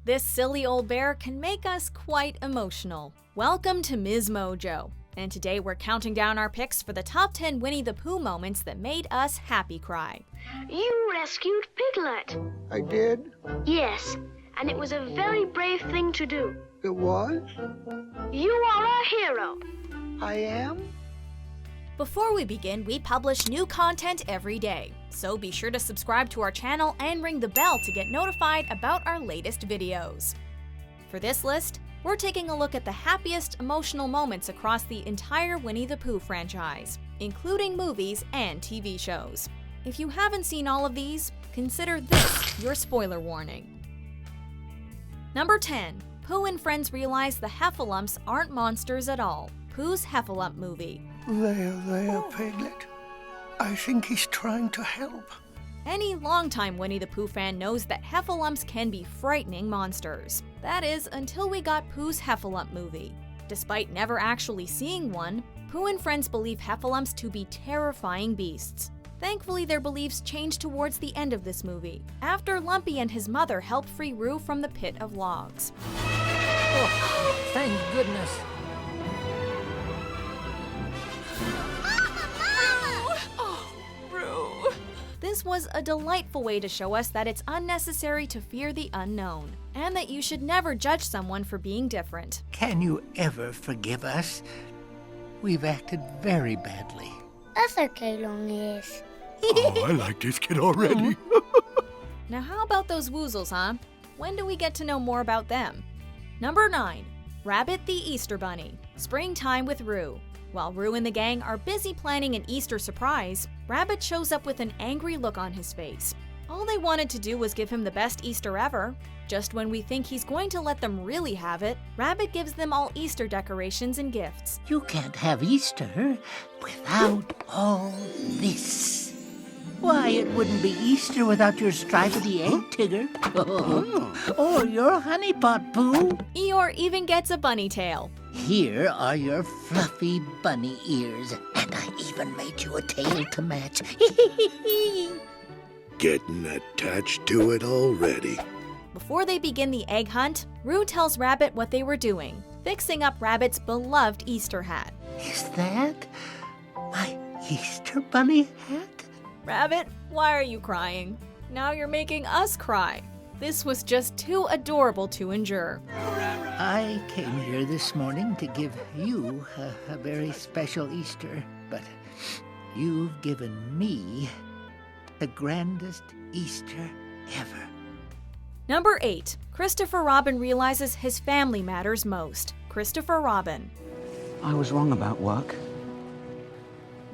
This silly old bear can make us quite emotional. Welcome to MsMojo, and today we're counting down our picks for the top 10 Winnie the Pooh moments that made us happy cry. You rescued Piglet. I did? Yes, and it was a very brave thing to do. It was? You are a hero. I am? Before we begin, we publish new content every day, so be sure to subscribe to our channel and ring the bell to get notified about our latest videos. For this list, we're taking a look at the happiest emotional moments across the entire Winnie the Pooh franchise, including movies and TV shows. If you haven't seen all of these, consider this your spoiler warning. Number 10. Pooh and friends realize the Heffalumps aren't monsters at all. Pooh's Heffalump movie. There, Piglet. I think he's trying to help. Any longtime Winnie the Pooh fan knows that Heffalumps can be frightening monsters. That is, until we got Pooh's Heffalump movie. Despite never actually seeing one, Pooh and friends believe Heffalumps to be terrifying beasts. Thankfully, their beliefs change towards the end of this movie, after Lumpy and his mother help free Roo from the pit of logs. Oh, thank goodness. This was a delightful way to show us that it's unnecessary to fear the unknown, and that you should never judge someone for being different. Can you ever forgive us? We've acted very badly. That's okay, long ears. Oh, I like this kid already. Now how about those woozles, huh? When do we get to know more about them? Number 9. Rabbit the Easter Bunny. Springtime with Roo. While Roo and the gang are busy planning an Easter surprise, Rabbit shows up with an angry look on his face. All they wanted to do was give him the best Easter ever. Just when we think he's going to let them really have it, Rabbit gives them all Easter decorations and gifts. You can't have Easter without all this. Why, it wouldn't be Easter without your stripedy egg, Tigger. Or your honey pot, Pooh. Eeyore even gets a bunny tail. Here are your fluffy bunny ears, and I even made you a tail to match. Getting attached to it already. Before they begin the egg hunt, Roo tells Rabbit what they were doing, fixing up Rabbit's beloved Easter hat. Is that my Easter bunny hat? Rabbit, why are you crying? Now you're making us cry. This was just too adorable to endure. I came here this morning to give you a very special Easter, but you've given me the grandest Easter ever. Number 8. Christopher Robin realizes his family matters most. Christopher Robin. I was wrong about work.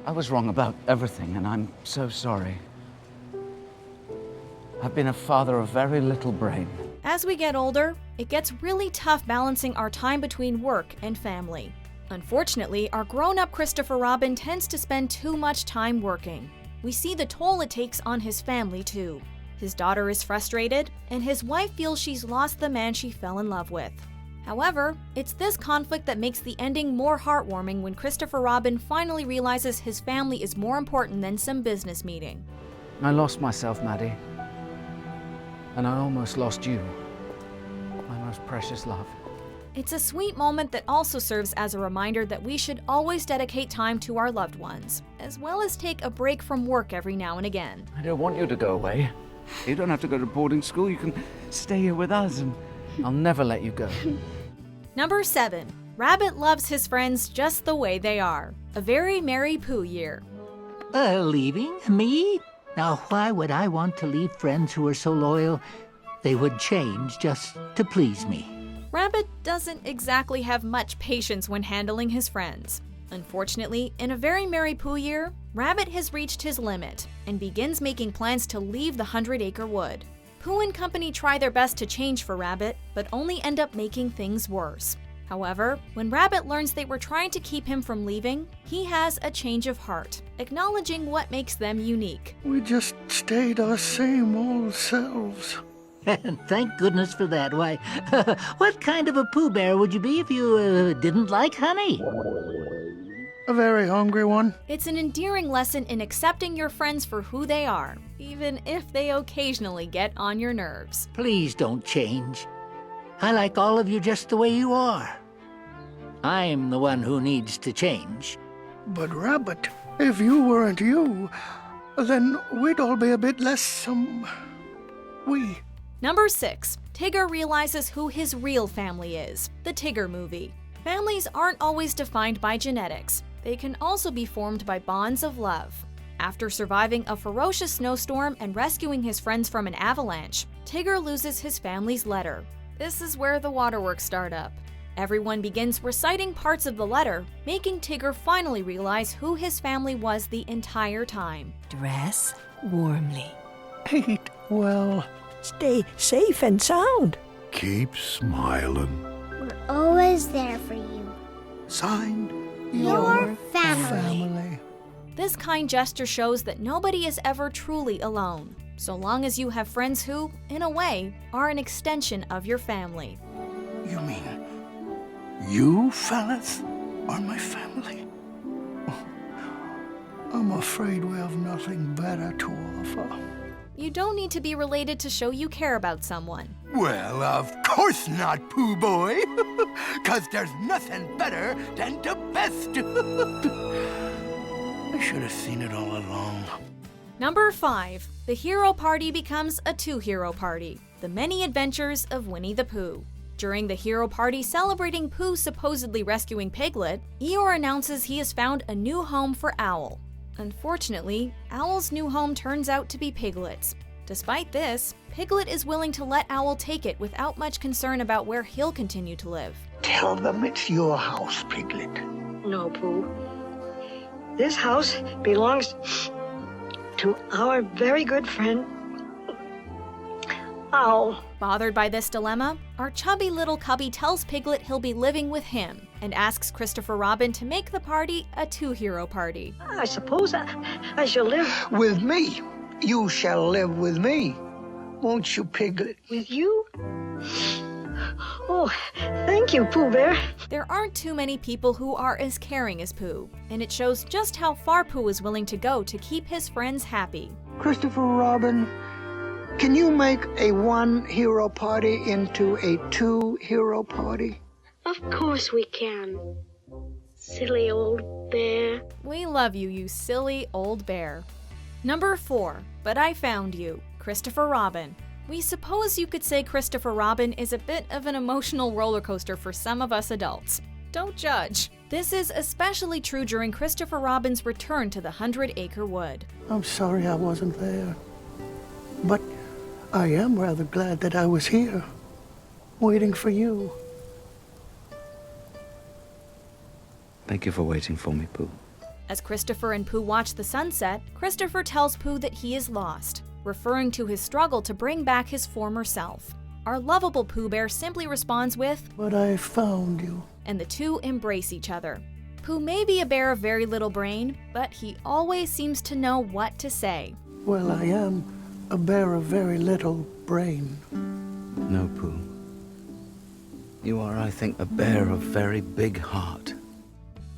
I was wrong about everything, and I'm so sorry. I've been a father of very little brain. As we get older, it gets really tough balancing our time between work and family. Unfortunately, our grown-up Christopher Robin tends to spend too much time working. We see the toll it takes on his family, too. His daughter is frustrated, and his wife feels she's lost the man she fell in love with. However, it's this conflict that makes the ending more heartwarming when Christopher Robin finally realizes his family is more important than some business meeting. I lost myself, Maddie. And I almost lost you, my most precious love. It's a sweet moment that also serves as a reminder that we should always dedicate time to our loved ones, as well as take a break from work every now and again. I don't want you to go away. You don't have to go to boarding school. You can stay here with us, and I'll never let you go. Number 7. Rabbit loves his friends just the way they are. A Very Merry Pooh Year. Leaving me? Now, why would I want to leave friends who are so loyal they would change just to please me? Rabbit doesn't exactly have much patience when handling his friends. Unfortunately, in A Very Merry Pooh Year, Rabbit has reached his limit and begins making plans to leave the 100-acre wood. Pooh and company try their best to change for Rabbit, but only end up making things worse. However, when Rabbit learns they were trying to keep him from leaving, he has a change of heart, acknowledging what makes them unique. We just stayed our same old selves. And thank goodness for that. Why, what kind of a Pooh Bear would you be if you didn't like honey? A very hungry one. It's an endearing lesson in accepting your friends for who they are, even if they occasionally get on your nerves. Please don't change. I like all of you just the way you are. I'm the one who needs to change. But Rabbit, if you weren't you, then we'd all be a bit less, Number 6. Tigger realizes who his real family is, the Tigger Movie. Families aren't always defined by genetics. They can also be formed by bonds of love. After surviving a ferocious snowstorm and rescuing his friends from an avalanche, Tigger loses his family's letter. This is where the waterworks start up. Everyone begins reciting parts of the letter, making Tigger finally realize who his family was the entire time. Dress warmly. Eat well. Stay safe and sound. Keep smiling. We're always there for you. Signed, Your family. This kind gesture shows that nobody is ever truly alone, so long as you have friends who, in a way, are an extension of your family. You mean you fellas are my family? I'm afraid we have nothing better to offer. You don't need to be related to show you care about someone. Well, of course not, Pooh Boy. 'Cause there's nothing better than the best. I should have seen it all along. Number 5. The hero party becomes a two-hero party. The many adventures of Winnie the Pooh. During the hero party celebrating Pooh supposedly rescuing Piglet, Eeyore announces he has found a new home for Owl. Unfortunately, Owl's new home turns out to be Piglet's. Despite this, Piglet is willing to let Owl take it without much concern about where he'll continue to live. Tell them it's your house, Piglet. No, Pooh. This house belongs to our very good friend, Owl. Bothered by this dilemma, our chubby little cubby tells Piglet he'll be living with him and asks Christopher Robin to make the party a two-hero party. I suppose I shall live With me. You shall live with me. Won't you, Piglet? with you. Oh, thank you, Pooh Bear. There aren't too many people who are as caring as Pooh, and it shows just how far Pooh is willing to go to keep his friends happy. Christopher Robin, can you make a one-hero party into a two-hero party? Of course we can. Silly old bear. We love you, you silly old bear. Number 4. But I Found You, Christopher Robin. We suppose you could say Christopher Robin is a bit of an emotional roller coaster for some of us adults. Don't judge. This is especially true during Christopher Robin's return to the 100-Acre Wood. I'm sorry I wasn't there. But I am rather glad that I was here, waiting for you. Thank you for waiting for me, Pooh. As Christopher and Pooh watch the sunset, Christopher tells Pooh that he is lost, referring to his struggle to bring back his former self. Our lovable Pooh Bear simply responds with, But I found you. and the two embrace each other. Pooh may be a bear of very little brain, but he always seems to know what to say. Well, I am a bear of very little brain. No, Pooh. You are, I think, a bear of very big heart.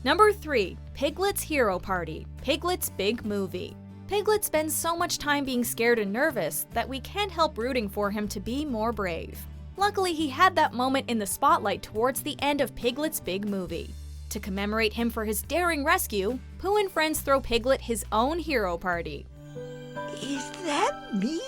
Number 3. Piglet's Hero Party, Piglet's Big Movie. Piglet spends so much time being scared and nervous that we can't help rooting for him to be more brave. Luckily, he had that moment in the spotlight towards the end of Piglet's Big Movie. To commemorate him for his daring rescue, Pooh and friends throw Piglet his own hero party. Is that me?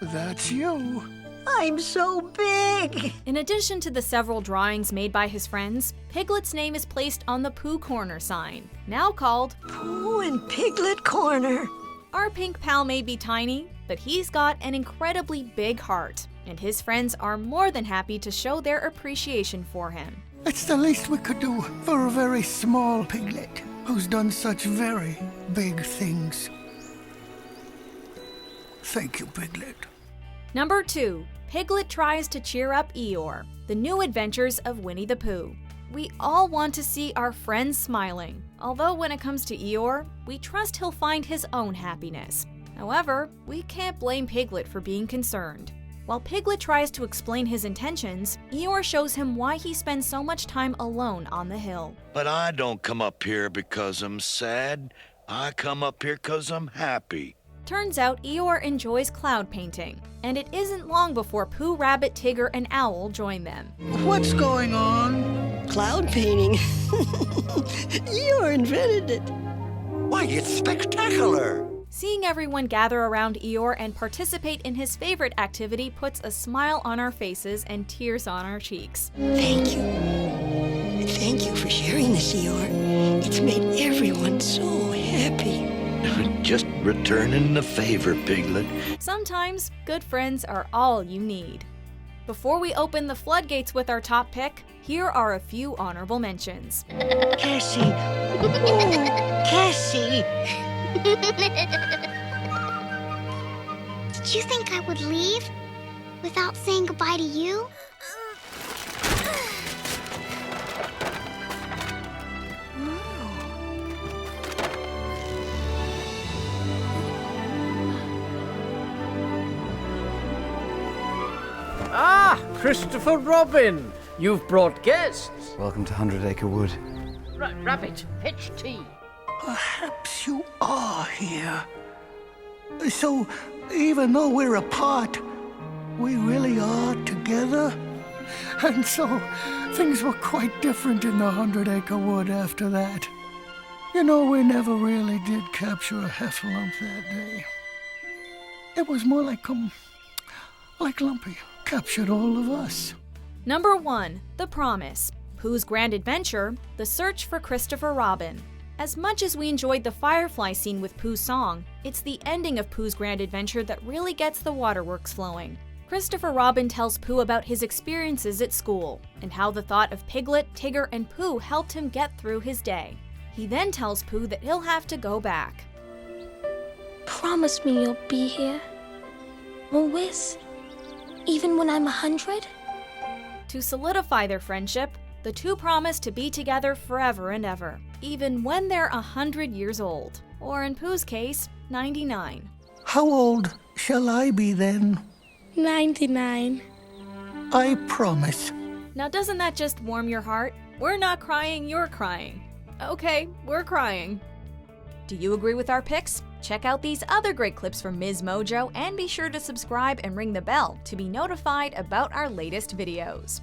That's you. I'm so big. In addition to the several drawings made by his friends, Piglet's name is placed on the Pooh Corner sign, now called Pooh and Piglet Corner. Our pink pal may be tiny, but he's got an incredibly big heart, and his friends are more than happy to show their appreciation for him. It's the least we could do for a very small piglet who's done such very big things. Thank you, Piglet. Number 2. Piglet tries to cheer up Eeyore, the new adventures of Winnie the Pooh. We all want to see our friends smiling, although when it comes to Eeyore, we trust he'll find his own happiness. However, we can't blame Piglet for being concerned. While Piglet tries to explain his intentions, Eeyore shows him why he spends so much time alone on the hill. But I don't come up here because I'm sad. I come up here because I'm happy. Turns out Eeyore enjoys cloud painting, and it isn't long before Pooh, Rabbit, Tigger, and Owl join them. What's going on? Cloud painting. Eeyore invented it. Why, it's spectacular! Seeing everyone gather around Eeyore and participate in his favorite activity puts a smile on our faces and tears on our cheeks. Thank you. Thank you for sharing this, Eeyore. It's made everyone so happy. Just returning the favor, Piglet. Sometimes good friends are all you need. Before we open the floodgates with our top pick, here are a few honorable mentions. Cassie. Oh, Cassie. Did you think I would leave without saying goodbye to you? Ah, Christopher Robin! You've brought guests. Welcome to 100 Acre Wood. Rabbit, fetch tea. Perhaps you are here. So, even though we're apart, we really are together. And so, things were quite different in the 100 Acre Wood after that. You know, we never really did capture a Heffalump that day. It was more like Lumpy captured all of us. Number 1. The Promise. Pooh's Grand Adventure, The Search for Christopher Robin. As much as we enjoyed the firefly scene with Pooh's song, it's the ending of Pooh's Grand Adventure that really gets the waterworks flowing. Christopher Robin tells Pooh about his experiences at school, and how the thought of Piglet, Tigger, and Pooh helped him get through his day. He then tells Pooh that he'll have to go back. Promise me you'll be here. Always? Even when I'm 100? To solidify their friendship, the two promise to be together forever and ever, even when they're 100 years old, or in Pooh's case, 99. How old shall I be then? 99. I promise. Now doesn't that just warm your heart? We're not crying, you're crying. Okay, we're crying. Do you agree with our picks? Check out these other great clips from MsMojo and be sure to subscribe and ring the bell to be notified about our latest videos.